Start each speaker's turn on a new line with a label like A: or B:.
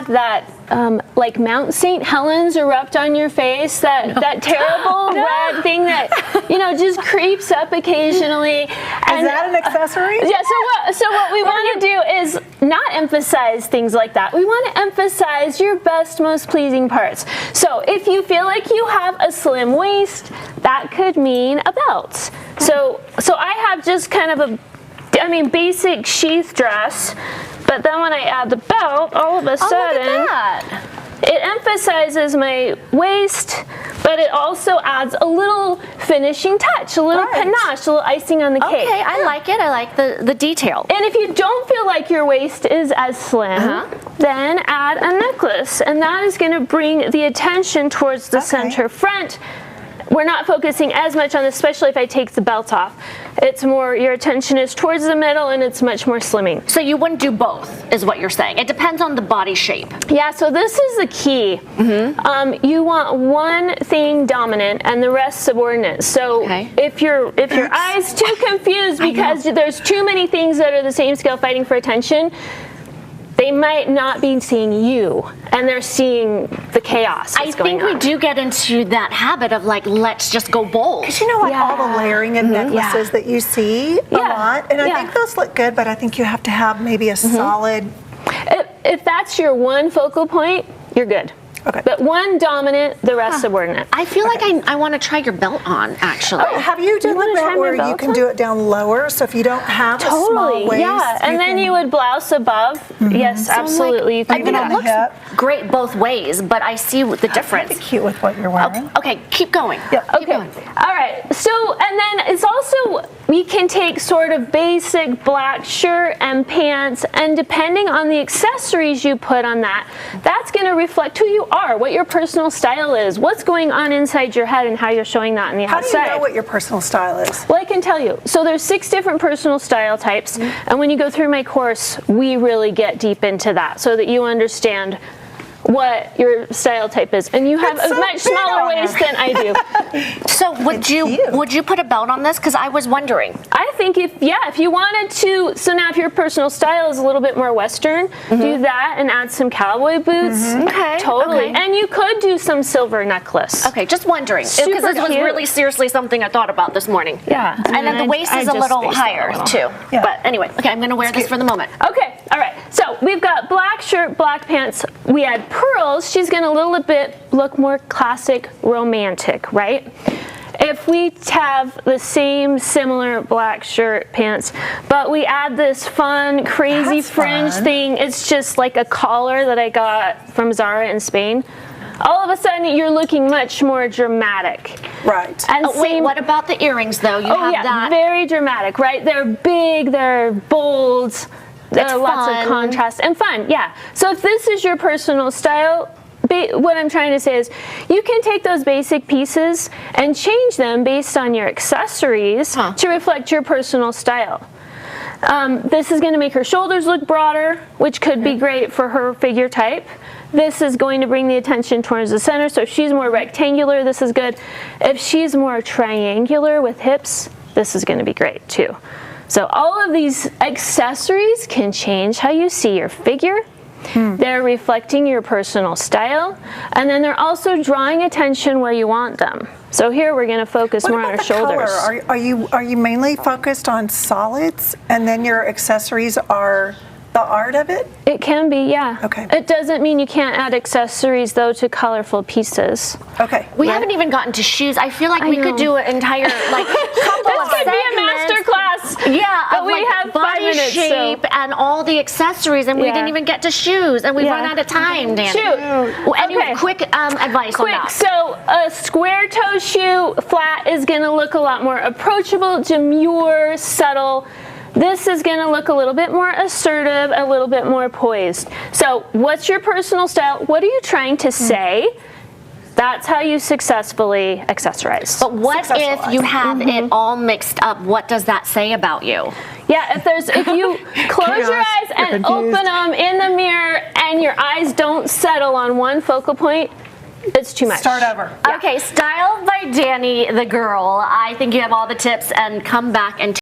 A: have that like Mount St. Helens erupt on your face, that terrible red thing that just creeps up occasionally.
B: Is that an accessory?
A: Yeah. So what we want to do is not emphasize things like that. We want to emphasize your best, most pleasing parts. So if you feel like you have a slim waist, that could mean a belt. So I have just kind of a basic sheath dress, but then when I add the belt, all of a sudden, it emphasizes my waist, but it also adds a little finishing touch, a little panache, a little icing on the cake.
C: Okay, I like it. I like the detail.
A: And if you don't feel like your waist is as slim, then add a necklace, and that is going to bring the attention towards the center front. We're not focusing as much on this, especially if I take the belt off. It's more, your attention is towards the middle, and it's much more slimming.
C: So you wouldn't do both, is what you're saying. It depends on the body shape.
A: Yeah, so this is the key. You want one thing dominant and the rest subordinate. So if your eye's too confused because there's too many things that are the same scale fighting for attention, they might not be seeing you, and they're seeing the chaos that's going on.
C: I think we do get into that habit of like, let's just go bold.
B: Because all the layering of necklaces that you see a lot, and I think those look good, but I think you have to have maybe a solid.
A: If that's your one focal point, you're good. Okay. But one dominant, the rest subordinate.
C: I feel like I want to try your belt on, actually.
B: Oh, have you done the belt where you can do it down lower? So if you don't have a small waist,
A: and then you would blouse above. Yes, absolutely. You can do that.
C: It looks great both ways, but I see the difference.
B: Pretty cute with what you're wearing.
C: Okay, keep going.
A: Keep going. All right. So, and then it's also, we can take sort of basic black shirt and pants, and depending on the accessories you put on that, that's going to reflect who you are, what your personal style is, what's going on inside your head, and how you're showing that on the outside.
B: How do you know what your personal style is?
A: Well, I can tell you. So there's 6 different personal style types, and when you go through my course, we really get deep into that so that you understand what your style type is, and you have a much smaller waist than I do.
C: So would you put a belt on this? Because I was wondering.
A: I think if you wanted to, so now if your personal style is a little bit more Western, do that and add some cowboy boots.
C: Okay,
A: totally. And you could do some silver necklace.
C: Okay, just wondering, because this was really seriously something I thought about this morning.
A: Yeah,
C: and then the waist is a little higher too.
B: Yeah.
C: But anyway, okay, I'm going to wear this for the moment.
A: Okay, all right. So we've got black shirt, black pants. We had pearls. She's going to a little bit look more classic, romantic, right? If we have the same similar black shirt, pants, but we add this fun, crazy fringe thing, it's just like a collar that I got from Zara in Spain. All of a sudden, you're looking much more dramatic.
B: Right.
A: And
C: wait, what about the earrings, though? You have that.
A: Very dramatic, right? They're big, they're bold. There are lots of contrast and fun, So if this is your personal style, what I'm trying to say is you can take those basic pieces and change them based on your accessories to reflect your personal style. This is going to make her shoulders look broader, which could be great for her figure type. This is going to bring the attention towards the center, so if she's more rectangular, this is good. If she's more triangular with hips, this is going to be great too. So all of these accessories can change how you see your figure. They're reflecting your personal style, and then they're also drawing attention where you want them. So here we're going to focus more on our shoulders.
B: Color? Are you mainly focused on solids, and then your accessories are the art of it?
A: It can be, yeah.
B: Okay.
A: It doesn't mean you can't add accessories, though, to colorful pieces.
B: Okay.
C: We haven't even gotten to shoes. I feel like we could do an entire, like,
A: this could be a master class.
C: Yeah,
A: but we have 5 minutes.
C: Shape and all the accessories, and we didn't even get to shoes, and we've run out of time, Danny. Anyway, quick advice on that.
A: So a square toe shoe, flat, is going to look a lot more approachable, demure, subtle. This is going to look a little bit more assertive, a little bit more poised. So what's your personal style? What are you trying to say? That's how you successfully accessorize.
C: But what if you have it all mixed up? What does that say about you?
A: Yeah, if you close your eyes and open them in the mirror and your eyes don't settle on one focal point, it's too much.
B: Start over.
C: Okay, Style by Danny the girl. I think you have all the tips, and come back and